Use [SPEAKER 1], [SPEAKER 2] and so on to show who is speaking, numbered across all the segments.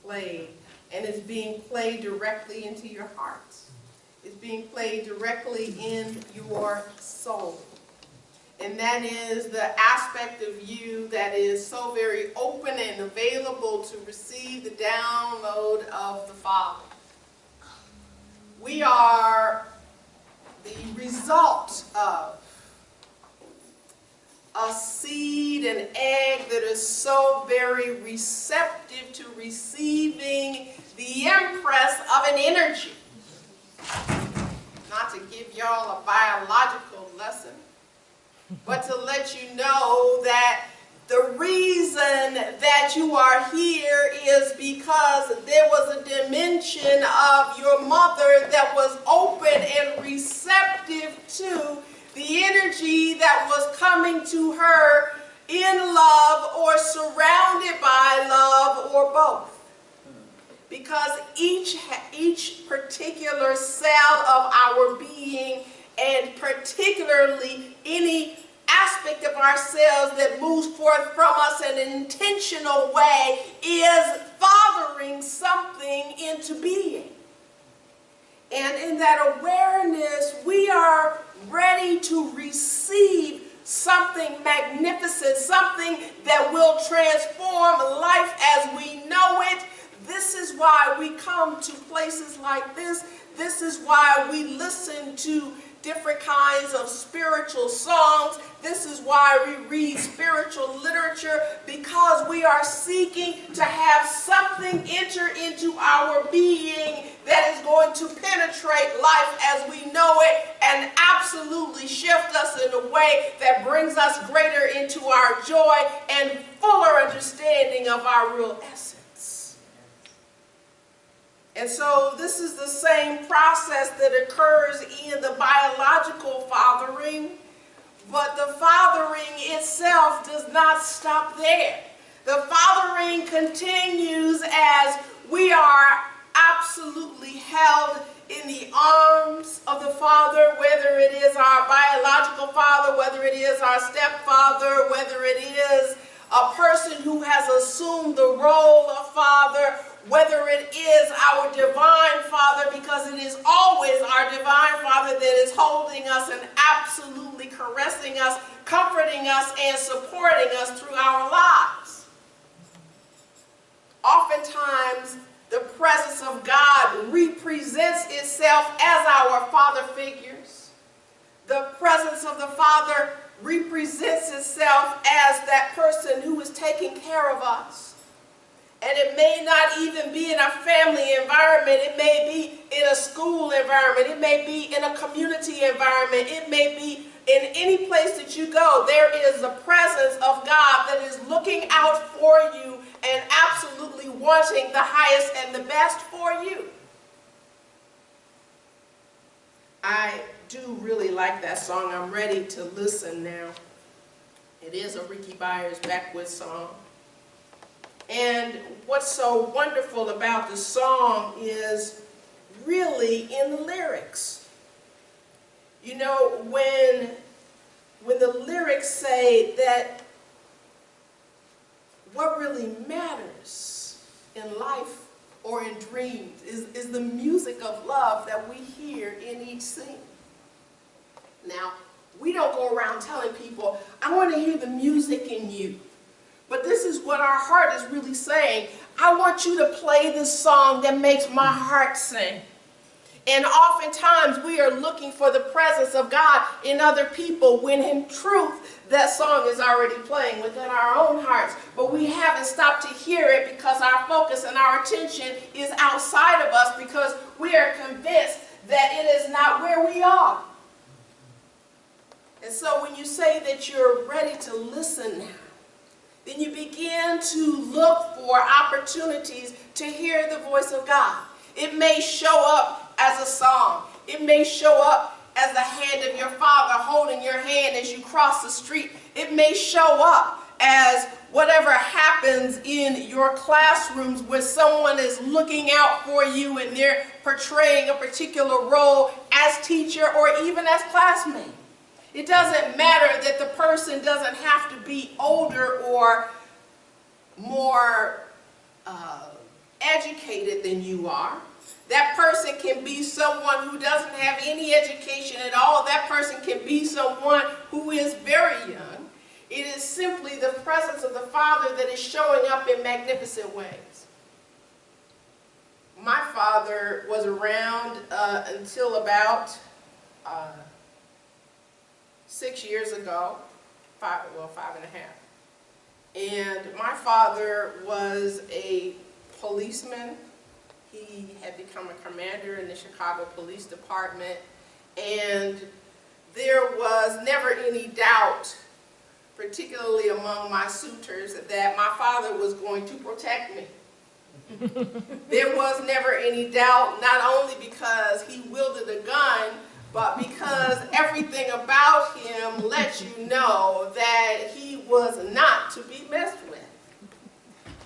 [SPEAKER 1] played, and it's being played directly into your hearts. It's being played directly in your soul. And that is the aspect of you that is so very open and available to receive the download of the Father. We are the result of a seed, an egg that is so very receptive to receiving the impress of an energy. Not to give y'all a biological lesson, but to let you know that the reason that you are here is because there was a dimension of your mother that was open and receptive to the energy that was coming to her in love or surrounded by love or both. Because each particular cell of our being, and particularly any aspect of ourselves that moves forth from us in an intentional way, is fathering something into being. And in that awareness, we are ready to receive something magnificent, something that will transform life as we know it. This is why we come to places like this. This is why we listen to different kinds of spiritual songs. This is why we read spiritual literature, because we are seeking to have something enter into our being that is going to penetrate life as we know it and absolutely shift us in a way that brings us greater into our joy and fuller understanding of our real essence. And so this is the same process that occurs in the biological fathering, but the fathering itself does not stop there. The fathering continues as we are absolutely held in the arms of the Father, whether it is our biological father, whether it is our stepfather, whether it is a person who has assumed the role of father, whether it is our divine Father, because it is always our divine Father that is holding us and absolutely caressing us, comforting us, and supporting us through our lives. Oftentimes, the presence of God represents itself as our father figures. The presence of the Father represents itself as that person who is taking care of us. And it may not even be in a family environment. It may be in a school environment. It may be in a community environment. It may be in any place that you go. There is the presence of God that is looking out for you and absolutely wanting the highest and the best for you. I do really like that song. I'm ready to listen now. It is a Ricky Byers backwoods song. And what's so wonderful about the song is really in the lyrics. You know, when the lyrics say that what really matters in life or in dreams is the music of love that we hear in each scene. Now, we don't go around telling people, I want to hear the music in you. But this is what our heart is really saying. I want you to play this song that makes my heart sing. And oftentimes we are looking for the presence of God in other people when in truth that song is already playing within our own hearts. But we haven't stopped to hear it because our focus and our attention is outside of us, because we are convinced that it is not where we are. And so when you say that you're ready to listen now, then you begin to look for opportunities to hear the voice of God. It may show up as a song. It may show up as the hand of your father holding your hand as you cross the street. It may show up as whatever happens in your classrooms where someone is looking out for you and they're portraying a particular role as teacher or even as classmate. It doesn't matter that the person doesn't have to be older or more educated than you are. That person can be someone who doesn't have any education at all. That person can be someone who is very young. It is simply the presence of the Father that is showing up in magnificent ways. My father was around until about 6 years ago, 5.5. And my father was a policeman. He had become a commander in the Chicago Police Department, and there was never any doubt, particularly among my suitors, that my father was going to protect me. There was never any doubt, not only because he wielded a gun, but because everything about him let you know that he was not to be messed with.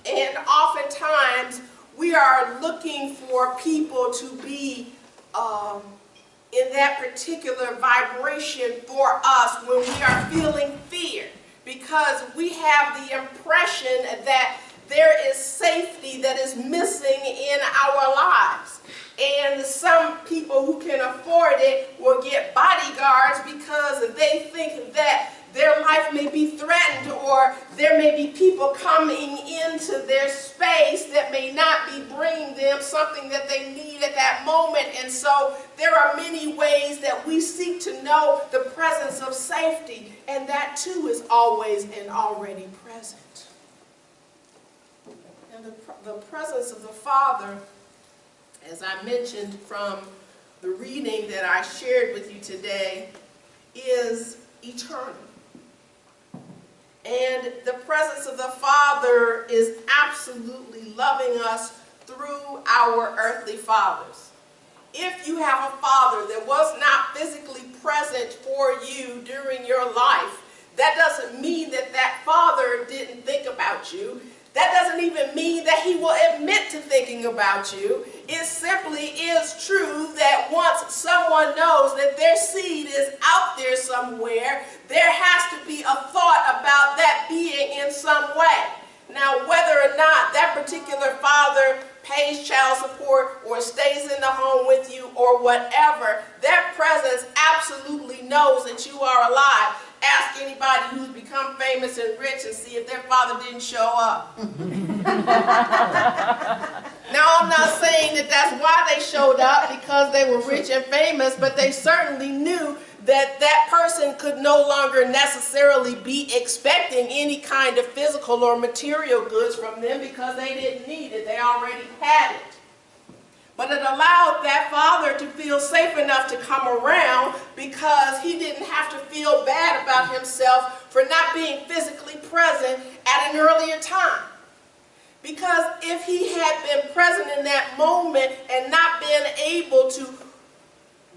[SPEAKER 1] And oftentimes, we are looking for people to be in that particular vibration for us when we are feeling fear, because we have the impression that there is safety that is missing in our lives. And some people who can afford it will get bodyguards because they think that their life may be threatened, or there may be people coming into their space that may not be bringing them something that they need at that moment. And so there are many ways that we seek to know the presence of safety, and that too is always and already present. And the presence of the Father, as I mentioned from the reading that I shared with you today, is eternal. And the presence of the Father is absolutely loving us through our earthly fathers. If you have a father that was not physically present for you during your life, that doesn't mean that that father didn't think about you. That doesn't even mean that he will admit to thinking about you. It simply is true that once someone knows that their seed is out there somewhere, there has to be a thought about that being in some way. Now, whether or not that particular father pays child support or stays in the home with you or whatever, that presence absolutely knows that you are alive. Ask anybody who's become famous and rich and see if their father didn't show up. Now, I'm not saying that that's why they showed up, because they were rich and famous, but they certainly knew that that person could no longer necessarily be expecting any kind of physical or material goods from them, because they didn't need it. They already had it. But it allowed that father to feel safe enough to come around, because he didn't have to feel bad about himself for not being physically present at an earlier time. Because if he had been present in that moment and not been able to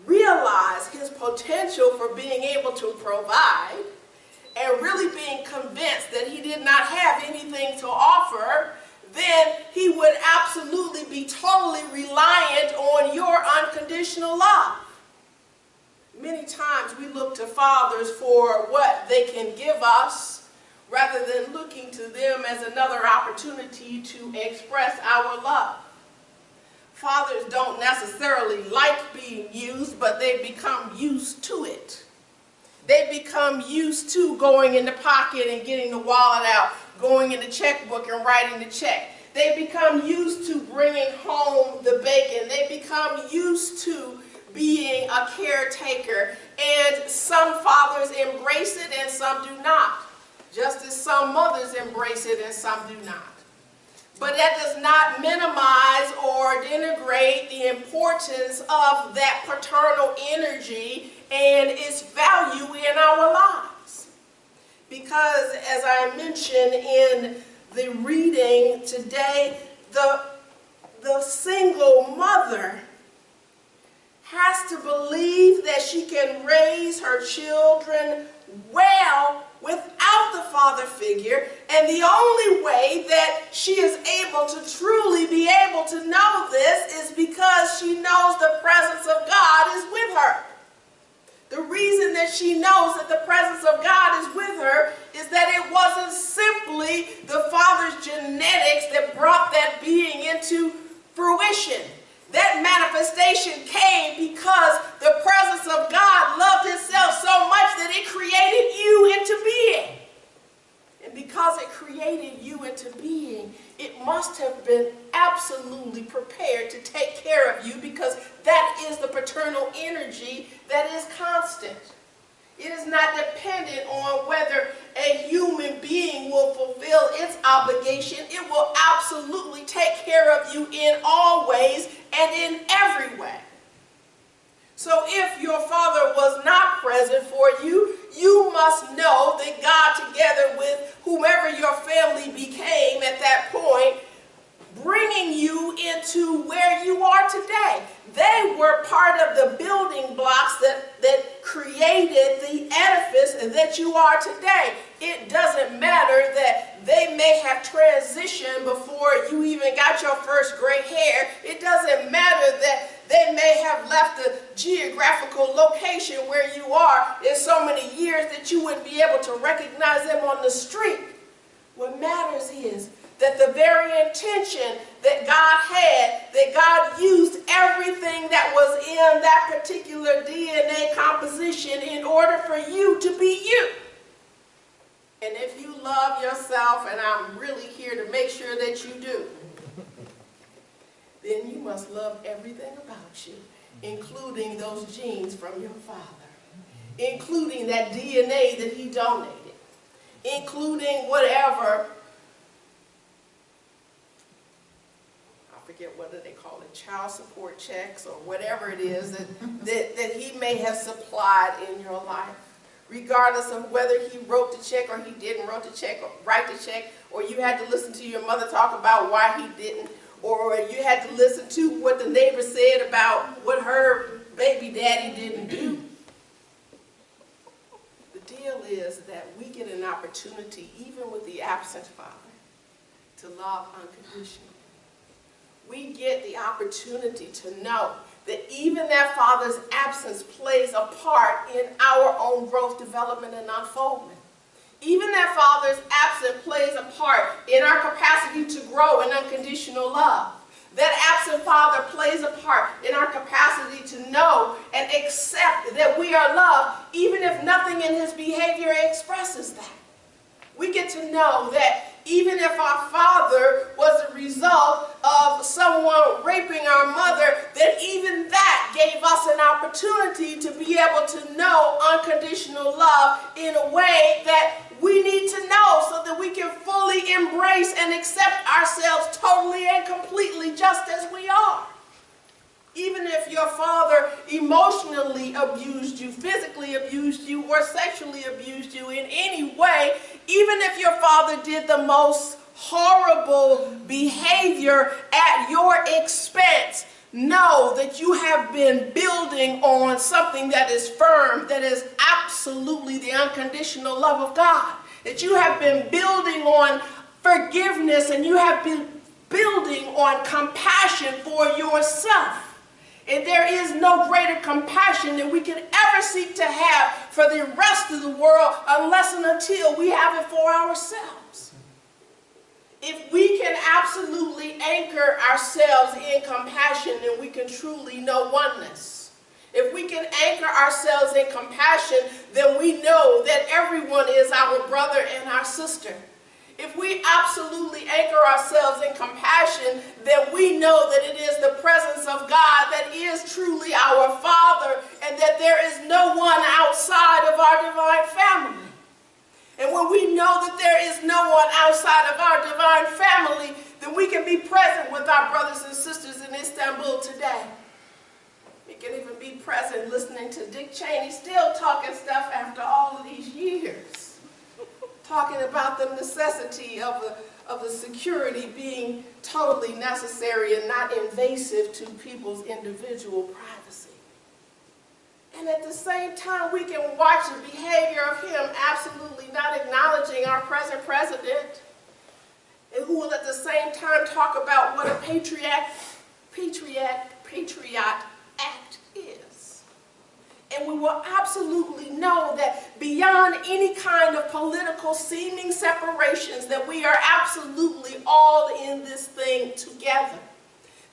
[SPEAKER 1] realize his potential for being able to provide, and really being convinced that he did not have anything to offer, then he would absolutely be totally reliant on your unconditional love. Many times we look to fathers for what they can give us, rather than looking to them as another opportunity to express our love. Fathers don't necessarily like being used, but they become used to it. They become used to going in the pocket and getting the wallet out, going in the checkbook and writing the check. They become used to bringing home the bacon. They become used to being a caretaker. And some fathers embrace it and some do not. Just as some mothers embrace it and some do not. But that does not minimize or denigrate the importance of that paternal energy and its value in our lives. Because, as I mentioned in the reading today, the single mother has to believe that she can raise her children well without the father figure, and the only way that she is able to truly be able to know this is because she knows the presence of God is with her. The reason that she knows that the presence of God is with her is that it wasn't simply the Father's genetics that brought that being into fruition. That manifestation came because the presence of God loved itself so much that it created you into being. And because it created you into being, it must have been absolutely prepared to take care of you, because that is the paternal energy that is constant. It is not dependent on whether a human being will fulfill its obligation. It will absolutely take care of you in all ways and in every way. So if your father was not present for you, you must know that God, together with whomever your family became at that point, bringing you into where you are today. They were part of the building blocks that created the edifice that you are today. It doesn't matter that they may have transitioned before you even got your first gray hair. It doesn't matter that they may have left the geographical location where you are in so many years that you wouldn't be able to recognize them on the street. What matters is that the very intention that God had, that God used everything that was in that particular DNA composition in order for you to be you. And if you love yourself, and I'm really here to make sure that you do, then you must love everything about you, including those genes from your father, including that DNA that he donated, including whatever, I forget what they call it, child support checks or whatever it is that he may have supplied in your life. Regardless of whether he wrote the check or he didn't write the check, or you had to listen to your mother talk about why he didn't, or you had to listen to what the neighbor said about what her baby daddy didn't do. The deal is that we get an opportunity, even with the absent father, to love unconditionally. We get the opportunity to know that even that father's absence plays a part in our own growth, development, and unfoldment. Even that father's absence plays a part in our capacity to grow in unconditional love. That absent father plays a part in our capacity to know and accept that we are loved, even if nothing in his behavior expresses that. We get to know that even if our father was a result of someone raping our mother, that even that gave us an opportunity to be able to know unconditional love in a way that we need to know, so that we can fully embrace and accept ourselves totally and completely just as we are. Even if your father emotionally abused you, physically abused you, or sexually abused you in any way, even if your father did the most horrible behavior at your expense, know that you have been building on something that is firm, that is absolutely the unconditional love of God. That you have been building on forgiveness, and you have been building on compassion for yourself. And there is no greater compassion than we can ever seek to have for the rest of the world, unless and until we have it for ourselves. If we can absolutely anchor ourselves in compassion, then we can truly know oneness. If we can anchor ourselves in compassion, then we know that everyone is our brother and our sister. If we absolutely anchor ourselves in compassion, then we know that it is the presence of God that is truly our Father, and that there is no one outside of our divine family. And when we know that there is no one outside of our divine family, then we can be present with our brothers and sisters in Istanbul today. We can even be present listening to Dick Cheney still talking stuff after all of these years. Talking about the necessity of the security being totally necessary and not invasive to people's individual privacy. And at the same time, we can watch the behavior of him absolutely not acknowledging our present president, and who will at the same time talk about what a Patriot Act is. And we will absolutely know that beyond any kind of political seeming separations, that we are absolutely all in this thing together.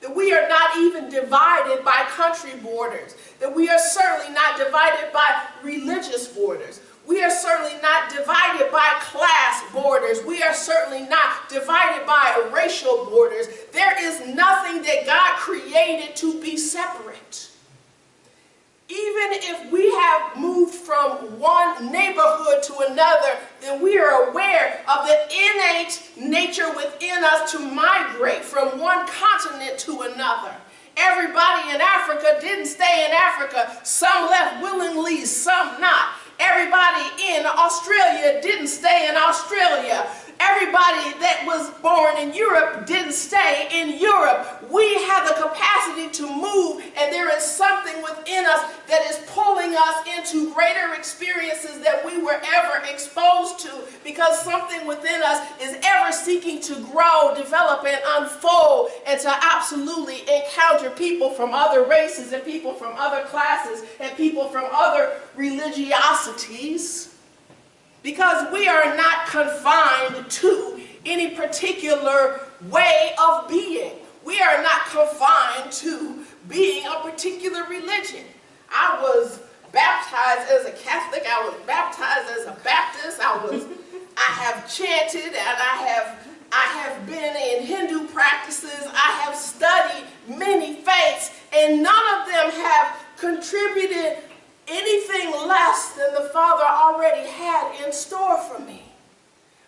[SPEAKER 1] That we are not even divided by country borders. That we are certainly not divided by religious borders. We are certainly not divided by class borders. We are certainly not divided by racial borders. There is nothing that God created to be separate. Even if we have moved from one neighborhood to another, then we are aware of the innate nature within us to migrate from one continent to another. Everybody in Africa didn't stay in Africa. Some left willingly, some not. Everybody in Australia didn't stay in Australia. Everybody that was born in Europe didn't stay in Europe. We have the capacity to move, and there is something within us that is pulling us into greater experiences that we were ever exposed to, because something within us is ever seeking to grow, develop, and unfold, and to absolutely encounter people from other races and people from other classes and people from other religiosities. Because we are not confined to any particular way of being. We are not confined to being a particular religion. I was baptized as a Catholic. I was baptized as a Baptist. I have chanted, and I have been in Hindu practices. I have studied many faiths, and none of them have contributed anything less than the Father already had in store for me.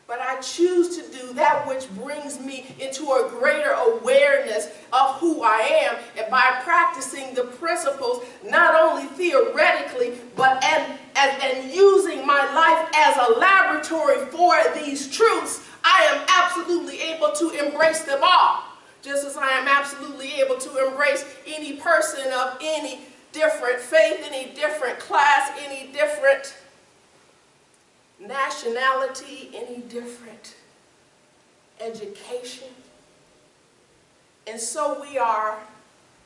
[SPEAKER 1] But I choose to do that which brings me into a greater awareness of who I am, and by practicing the principles not only theoretically, but and using my life as a laboratory for these truths, I am absolutely able to embrace them all. Just as I am absolutely able to embrace any person of any different faith, any different class, any different nationality, any different education. And so we are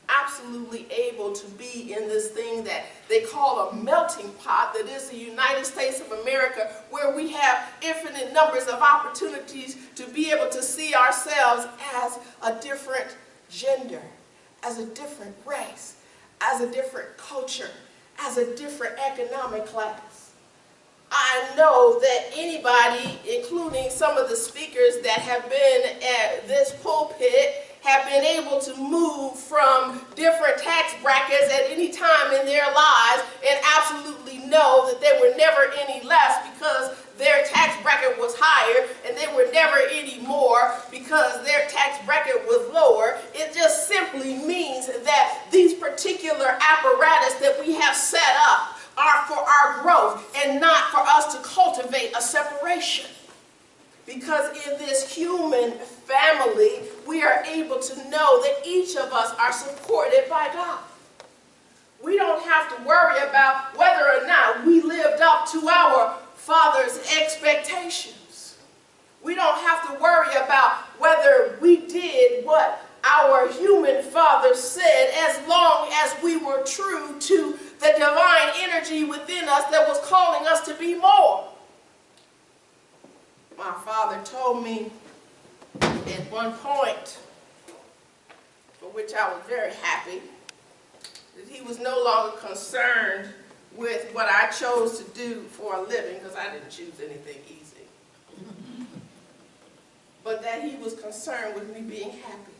[SPEAKER 1] absolutely able to be in this thing that they call a melting pot, that is the United States of America, where we have infinite numbers of opportunities to be able to see ourselves as a different gender, as a different race, as a different culture, as a different economic class. I know that anybody, including some of the speakers that have been at this pulpit, have been able to move from different tax brackets at any time in their lives and absolutely know that they were never any less because their tax bracket was higher, and they were never any more because their tax bracket was lower. It just simply means that these particular apparatus that we have set up are for our growth and not for us to cultivate a separation. Because in this human family, we are able to know that each of us are supported by God. We don't have to worry about whether or not we lived up to our Father's expectations. We don't have to worry about whether we did what our human father said, as long as we were true to the divine energy within us that was calling us to be more. My father told me at one point, for which I was very happy, that he was no longer concerned with what I chose to do for a living, because I didn't choose anything easy, but that he was concerned with me being happy.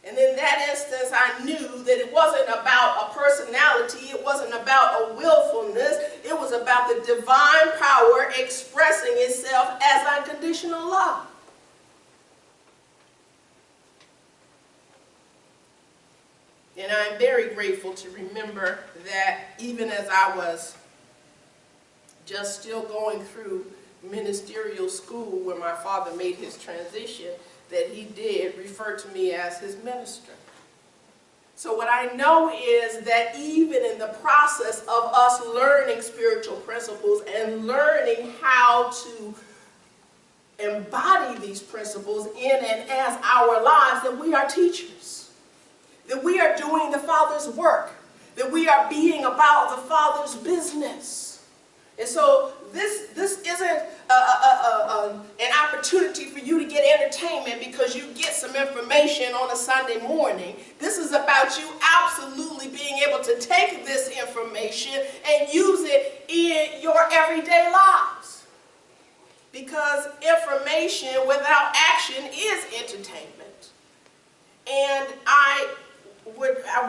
[SPEAKER 1] And in that instance, I knew that it wasn't about a personality, it wasn't about a willfulness, it was about the divine power expressing itself as unconditional love. And I'm very grateful to remember that even as I was just still going through ministerial school where my father made his transition, that he did refer to me as his minister. So what I know is that even in the process of us learning spiritual principles and learning how to embody these principles in and as our lives, that we are teachers. That we are doing the Father's work. that we are being about the Father's business. And so this isn't an opportunity for you to get entertainment because you get some information on a Sunday morning. This is about you absolutely being able to take this information and use it in your everyday lives. Because information without action is entertainment. And I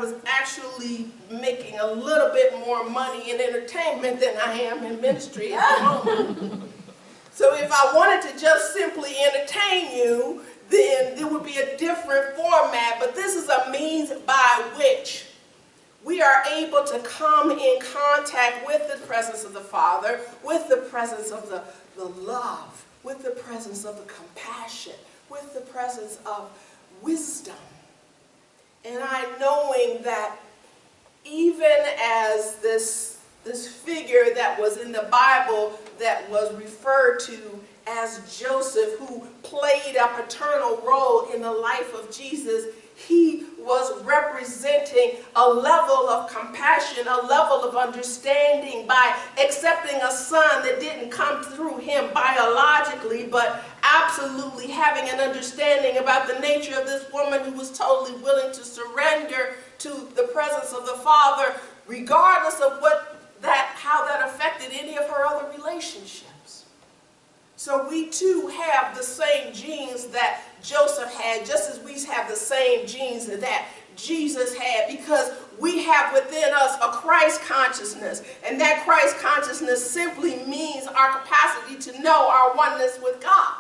[SPEAKER 1] was actually making a little bit more money in entertainment than I am in ministry at the moment. So if I wanted to just simply entertain you, then it would be a different format. But this is a means by which we are able to come in contact with the presence of the Father, with the presence of the love, with the presence of the compassion, with the presence of wisdom. And knowing that even as this figure that was in the Bible that was referred to as Joseph, who played a paternal role in the life of Jesus, he was representing a level of compassion, a level of understanding by accepting a son that didn't come through him biologically, but absolutely having an understanding about the nature of this woman who was totally willing to surrender to the presence of the Father, regardless of how that affected any of her other relationships. So we too have the same genes that Joseph had, just as we have the same genes that Jesus had, because we have within us a Christ consciousness. And that Christ consciousness simply means our capacity to know our oneness with God.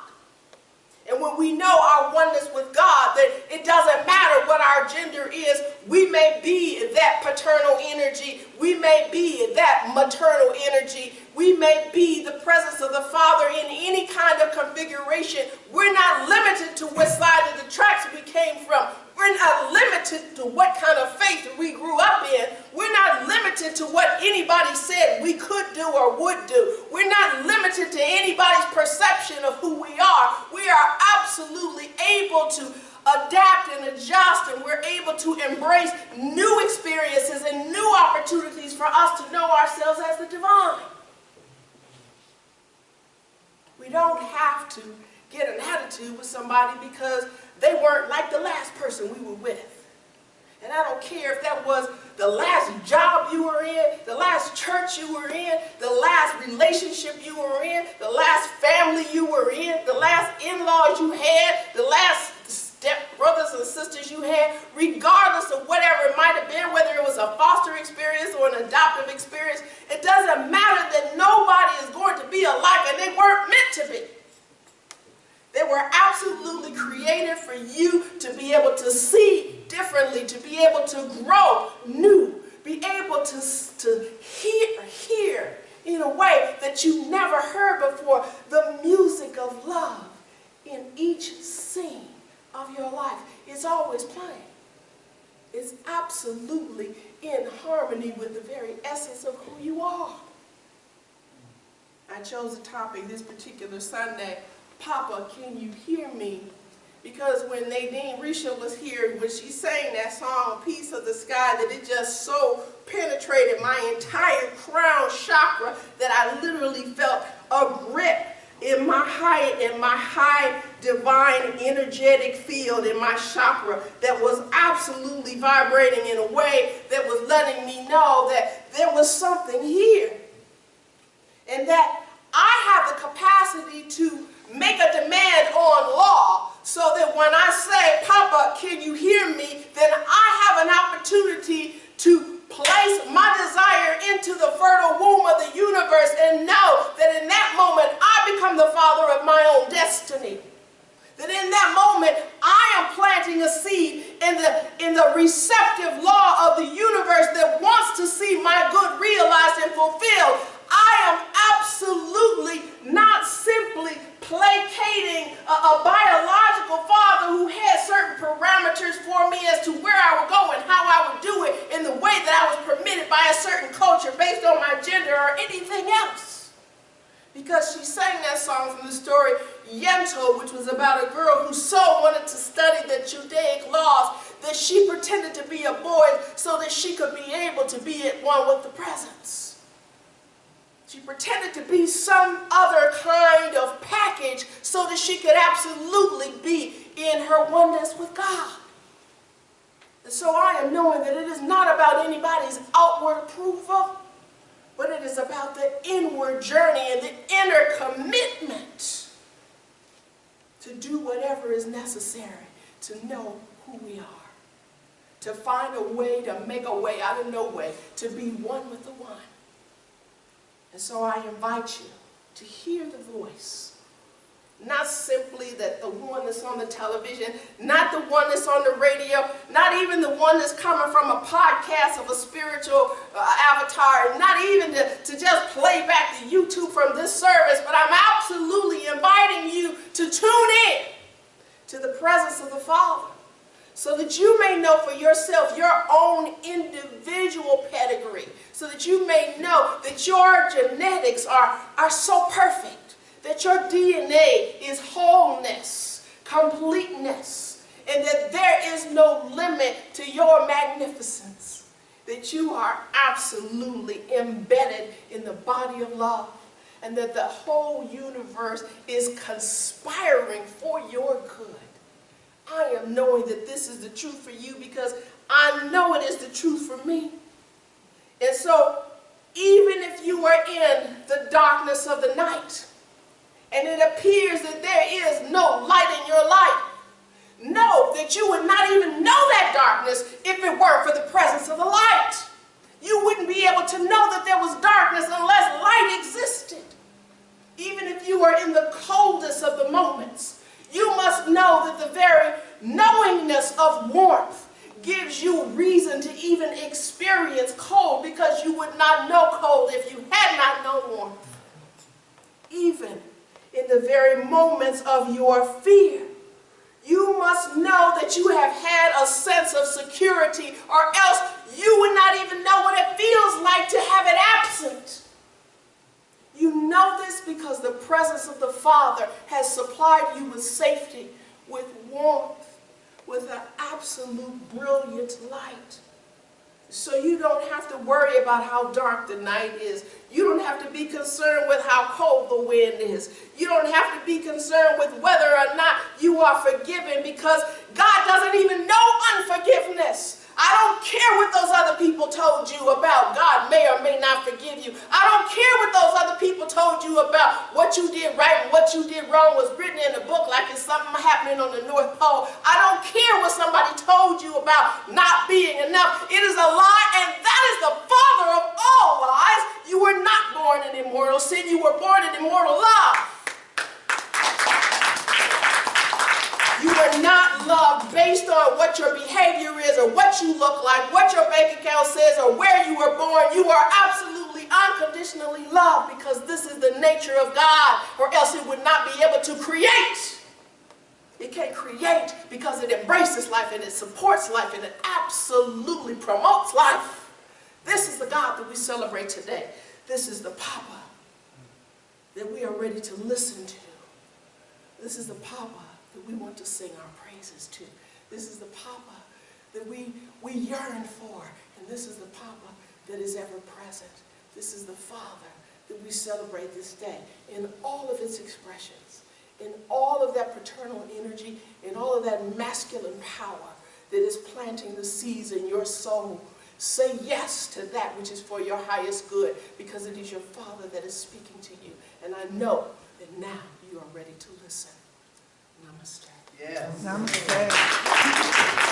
[SPEAKER 1] And when we know our oneness with God, that it doesn't matter what our gender is, we may be that paternal energy, we may be that maternal energy, we may be the presence of the Father in any kind of configuration. We're not limited to what side of the tracks we came from. We're not limited to what kind of faith we grew up in. We're not limited to what anybody said we could do or would do. We're not limited to anybody's perception of who we are. We are absolutely able to adapt and adjust, and we're able to embrace new experiences and new opportunities for us to know ourselves as the divine. We don't have to get an attitude with somebody because they weren't like the last person we were with. And I don't care if that was the last job you were in, the last church you were in, the last relationship you were in, the last family you were in, the last in-laws you had, the last step brothers and sisters you had, regardless of whatever it might have been, whether it was a foster experience or an adoptive experience, it doesn't matter that nobody is going to be alike, and they weren't meant to be. They were absolutely created for you to be able to see differently, to be able to grow new, be able to hear in a way that you never heard before, the music of love in each scene of your life. It's always playing. It's absolutely in harmony with the very essence of who you are. I chose a topic this particular Sunday, Papa, Can You Hear Me? Because when Nadine Risha was here, when she sang that song, Piece of the Sky, that it just so penetrated my entire crown chakra that I literally felt a grip in my high divine energetic field in my chakra that was absolutely vibrating in a way that was letting me know that there was something here. And that I have the capacity to make a demand on law so that when I say, Papa, can you hear me, then I have an opportunity to place my desire into the fertile womb of the universe and know that in that moment I become the father of my own destiny. That in that moment I am planting a seed in the receptive law of the universe that wants to see my good realized and fulfilled. I am absolutely not simply placating a biological father who had certain parameters for me as to where I would go and how I would do it in the way that I was permitted by a certain culture based on my gender or anything else. Because she sang that song from the story Yentl, which was about a girl who so wanted to study the Judaic laws that she pretended to be a boy so that she could be able to be at one with the presence. She pretended to be some other kind of package so that she could absolutely be in her oneness with God. And so I am knowing that it is not about anybody's outward approval, but it is about the inward journey and the inner commitment to do whatever is necessary to know who we are, to find a way, to make a way out of no way, to be one with the one. And so I invite you to hear the voice. Not simply that the one that's on the television, not the one that's on the radio, not even the one that's coming from a podcast of a spiritual avatar, not even to just play back the YouTube from this service, but I'm absolutely inviting you to tune in to the presence of the Father so that you may know for yourself your own individual pedigree, so that you may know that your genetics are so perfect, that your DNA is wholeness, completeness, and that there is no limit to your magnificence, that you are absolutely embedded in the body of love, and that the whole universe is conspiring for your good. I am knowing that this is the truth for you because I know it is the truth for me. And so, even if you are in the darkness of the night, and it appears that there is no light in your life, know that you would not even know that darkness if it weren't for the presence of the light. You wouldn't be able to know that there was darkness unless light existed. Even if you are in the coldest of the moments, you must know that the very knowingness of warmth gives you reason to even experience cold, because you would not know cold if you had not known warmth. Even in the very moments of your fear, you must know that you have had a sense of security, or else you would not even know what it feels like to have it absent. You know this because the presence of the Father has supplied you with safety, with warmth, with an absolute brilliant light. So you don't have to worry about how dark the night is. You don't have to be concerned with how cold the wind is. You don't have to be concerned with whether or not you are forgiven, because God doesn't even know unforgiveness. I don't care what those other people told you about God may or may not forgive you. I don't care what those other people told you about what you did right and what you did wrong was written in a book like it's something happening on the North Pole. I don't care what somebody told you about not being enough. It is a lie, and that is the father of all lies. You were not born in immortal sin. You were born in immortal love. You are not loved based on what your behavior is, or what you look like, what your bank account says, or where you were born. You are absolutely unconditionally loved, because this is the nature of God, or else it would not be able to create. It can create because it embraces life, and it supports life, and it absolutely promotes life. This is the God that we celebrate today. This is the Papa that we are ready to listen to. This is the Papa that we want to sing our praises to. This is the Papa that we yearn for. And this is the Papa that is ever present. This is the Father that we celebrate this day in all of its expressions, in all of that paternal energy, in all of that masculine power that is planting the seeds in your soul. Say yes to that which is for your highest good, because it is your Father that is speaking to you. And I know that now you are ready to listen. Namaste.
[SPEAKER 2] Yes.
[SPEAKER 3] Namaste.